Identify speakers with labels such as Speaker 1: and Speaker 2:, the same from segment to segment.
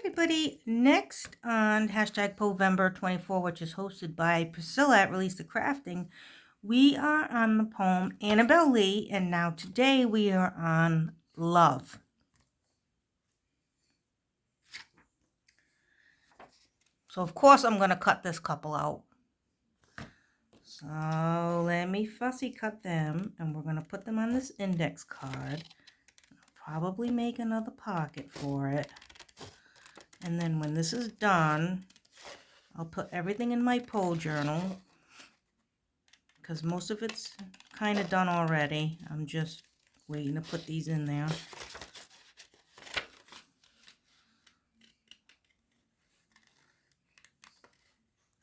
Speaker 1: everybody. Next on hashtag Povember24, which is hosted by Priscilla at Release the Crafting, we are on the poem Annabelle Lee, and now today we are on love. So of course I'm going to cut this couple out. So let me fussy cut them, and we're going to put them on this index card. I'll probably make another pocket for it. And then when this is done, I'll put everything in my Poe journal because most of it's kind of done already. I'm just waiting to put these in there.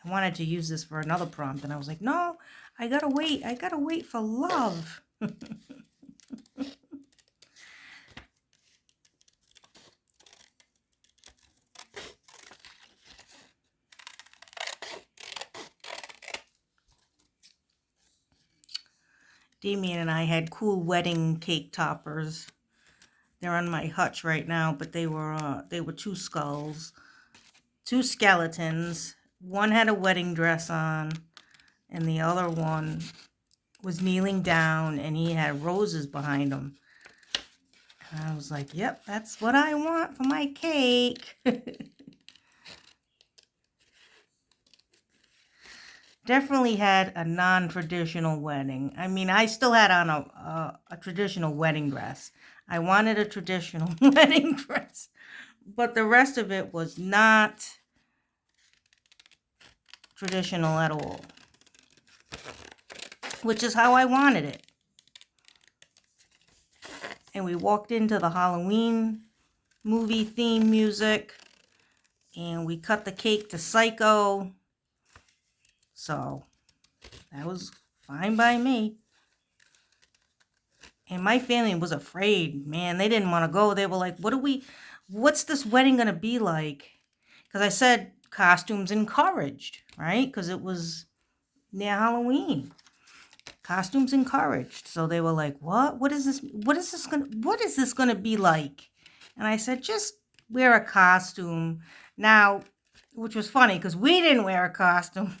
Speaker 1: I wanted to use this for another prompt, and I was like, no, I gotta wait for love. Damien and I had cool wedding cake toppers. They're on my hutch right now, but they were two skulls, two skeletons. One had a wedding dress on, and the other one was kneeling down, and he had roses behind him. And I was like, yep, that's what I want for my cake. Definitely had a non-traditional wedding. I mean, I still had on a traditional wedding dress. I wanted a traditional wedding dress, but the rest of it was not traditional at all, which is how I wanted it. And we walked into the Halloween movie theme music, and we cut the cake to Psycho. So that was fine by me. And my family was afraid, man. They didn't want to go. They were like, what's this wedding going to be like? Because I said costumes encouraged, right? Because it was near Halloween. Costumes encouraged. So they were like, what? What is this going to be like? And I said, just wear a costume. Now, which was funny because we didn't wear a costume.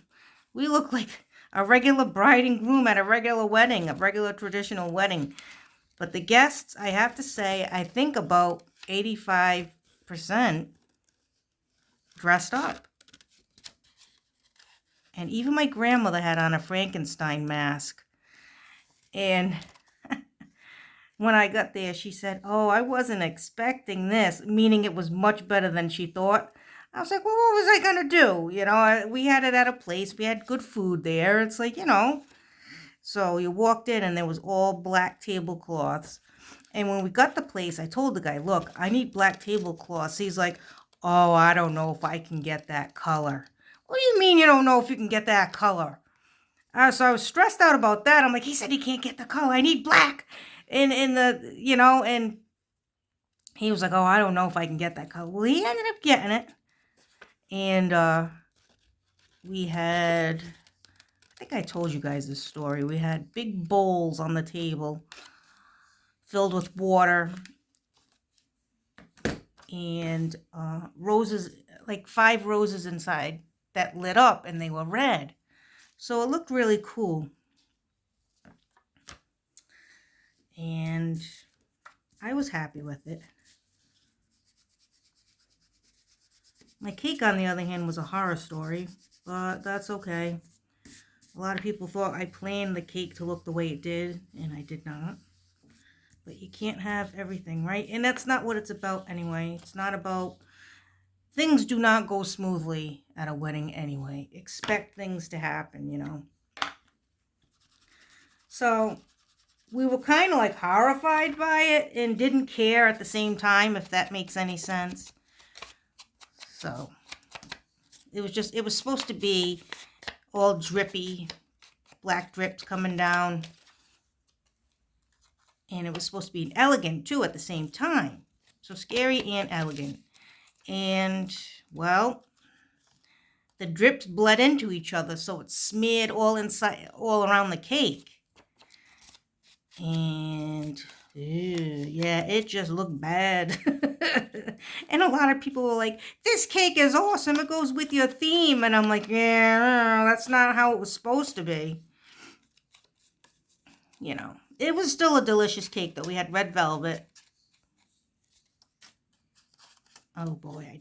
Speaker 1: We looked like a regular bride and groom at a regular wedding, a regular traditional wedding. But the guests, I have to say, I think about 85% dressed up. And even my grandmother had on a Frankenstein mask. And when I got there, she said, oh, I wasn't expecting this, meaning it was much better than she thought. I was like, well, what was I going to do? You know, we had it at a place. We had good food there. It's like, you know. So you walked in and there was all black tablecloths. And when we got the place, I told the guy, look, I need black tablecloths. He's like, oh, I don't know if I can get that color. What do you mean you don't know if you can get that color? So I was stressed out about that. I'm like, he said he can't get the color. I need black. And he was like, oh, I don't know if I can get that color. Well, he ended up getting it. And we had, I think I told you guys this story. We had big bowls on the table filled with water and roses, like 5 roses inside that lit up, and they were red. So it looked really cool. And I was happy with it. My cake, on the other hand, was a horror story, but that's okay. A lot of people thought I planned the cake to look the way it did, and I did not. But you can't have everything, right? And that's not what it's about anyway. It's not about... Things do not go smoothly at a wedding anyway. Expect things to happen, you know. So we were kind of like horrified by it and didn't care at the same time, if that makes any sense. So it was supposed to be all drippy, black drips coming down. And it was supposed to be elegant too at the same time. So scary and elegant. And, well, the drips bled into each other, so it smeared all around the cake. And Ew, yeah, it just looked bad. And a lot of people were like, this cake is awesome. It goes with your theme. And I'm like, yeah, that's not how it was supposed to be. You know, it was still a delicious cake, though. We had red velvet. Oh boy, I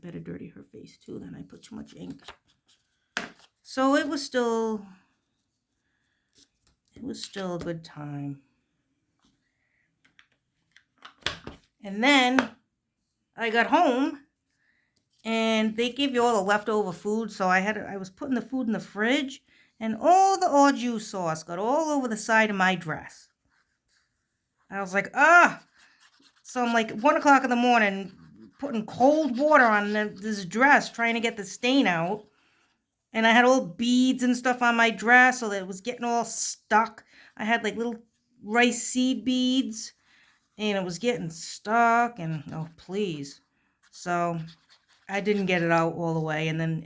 Speaker 1: better dirty her face too. Then I put too much ink. So it was still a good time. And then I got home and they give you all the leftover food. So I was putting the food in the fridge and all the au jus sauce got all over the side of my dress. I was like, ah. So I'm like 1 o'clock in the morning putting cold water on this dress trying to get the stain out. And I had all beads and stuff on my dress so that it was getting all stuck. I had like little rice seed beads and it was getting stuck and oh please. So I didn't get it out all the way and then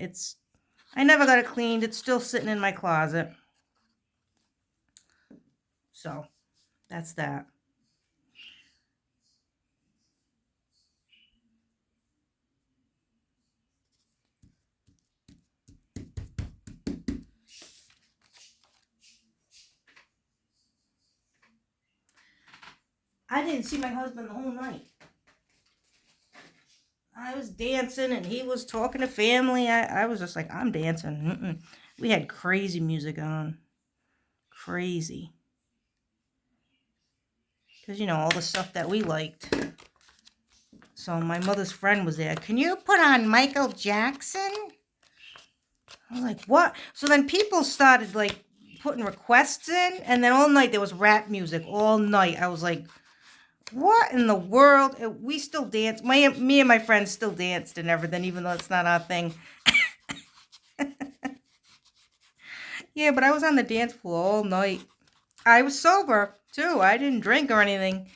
Speaker 1: I never got it cleaned. It's still sitting in my closet. So that's that. I didn't see my husband the whole night. I was dancing and he was talking to family. I was just like, I'm dancing. We had crazy music on. Crazy. Because, all the stuff that we liked. So my mother's friend was there. Can you put on Michael Jackson? I was like, what? So then people started like putting requests in. And then all night there was rap music. All night. I was like, what in the world? We still danced. Me and my friends still danced and everything, even though it's not our thing. Yeah, but I was on the dance floor all night. I was sober, too. I didn't drink or anything.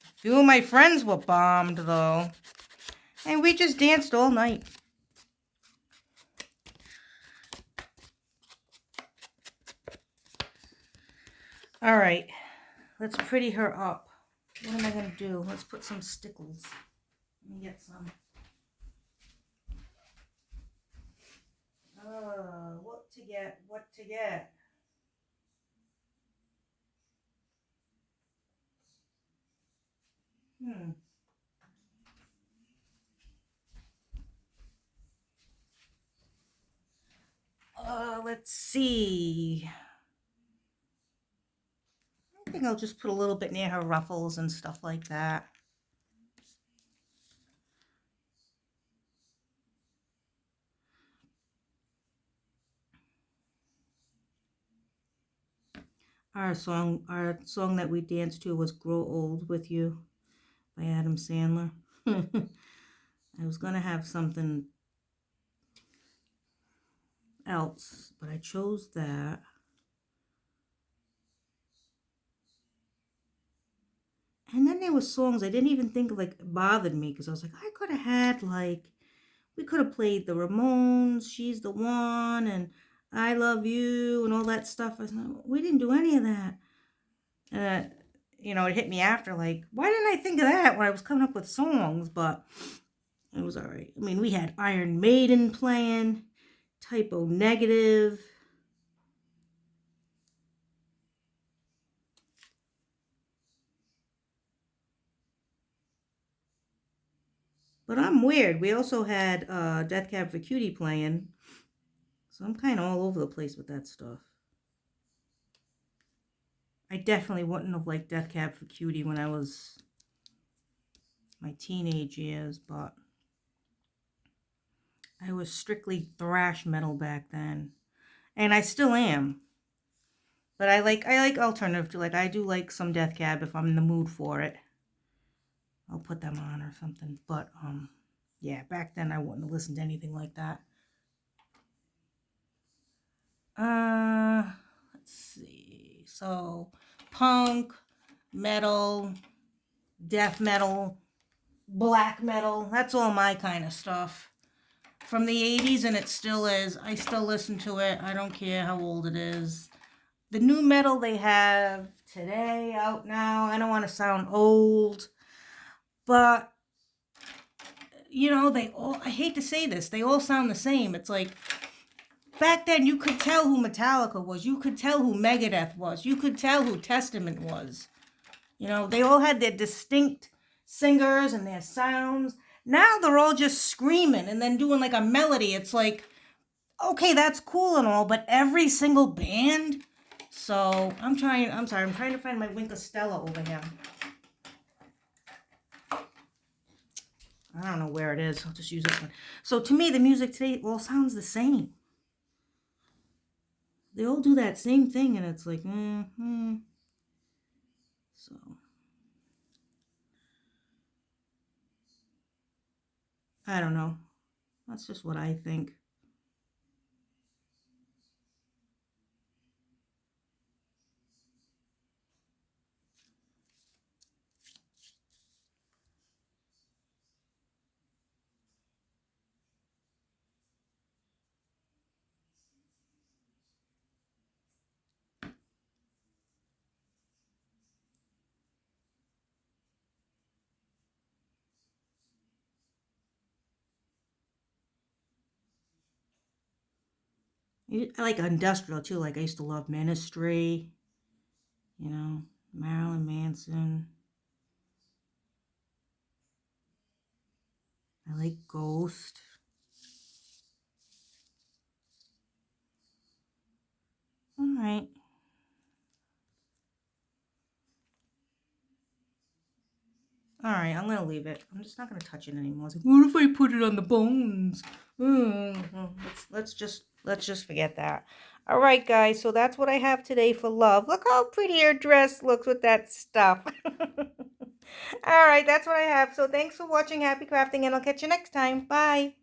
Speaker 1: A few of my friends were bombed, though. And we just danced all night. All right. Let's pretty her up. What am I going to do? Let's put some stickles. Let me get some. What to get? What to get? Let's see. I think I'll just put a little bit near her ruffles and stuff like that. Our song that we danced to was "Grow Old with You" by Adam Sandler. I was gonna have something else, but I chose that. And then there were songs I didn't even think like bothered me because I was like, I could have had like, we could have played the Ramones, "She's the One," and "I Love You" and all that stuff. I was like, we didn't do any of that. It hit me after like, why didn't I think of that when I was coming up with songs? But it was all right. I mean, we had Iron Maiden playing, Typo Negative. But I'm weird. We also had Death Cab for Cutie playing. So I'm kind of all over the place with that stuff. I definitely wouldn't have liked Death Cab for Cutie when I was my teenage years, but I was strictly thrash metal back then. And I still am. But I like alternative too. Like I do like some Death Cab if I'm in the mood for it. I'll put them on or something. But yeah, back then I wouldn't have listened to anything like that. Let's see. So punk, metal, death metal, black metal. That's all my kind of stuff. From the 80s, and it still is. I still listen to it. I don't care how old it is. The new metal they have today, out now. I don't want to sound old, but they all, I hate to say this, they all sound the same. It's like back then you could tell who Metallica was, you could tell who Megadeth was, you could tell who Testament was. They all had their distinct singers and their sounds. Now they're all just screaming and then doing like a melody. It's like, okay, that's cool and all, but every single band. So I'm sorry, I'm trying to find my Winka Stella over here. I don't know where it is. I'll just use this one. So to me, the music today all sounds the same. They all do that same thing, and it's like, So I don't know. That's just what I think. I like industrial too. Like I used to love Ministry, Marilyn Manson. I like Ghost. All right. All right, I'm gonna leave it. I'm just not gonna touch it anymore. It's like, what if I put it on the bones? Let's just forget that. All right, guys. So that's what I have today for love. Look how pretty your dress looks with that stuff. All right, that's what I have. So thanks for watching. Happy crafting, and I'll catch you next time. Bye.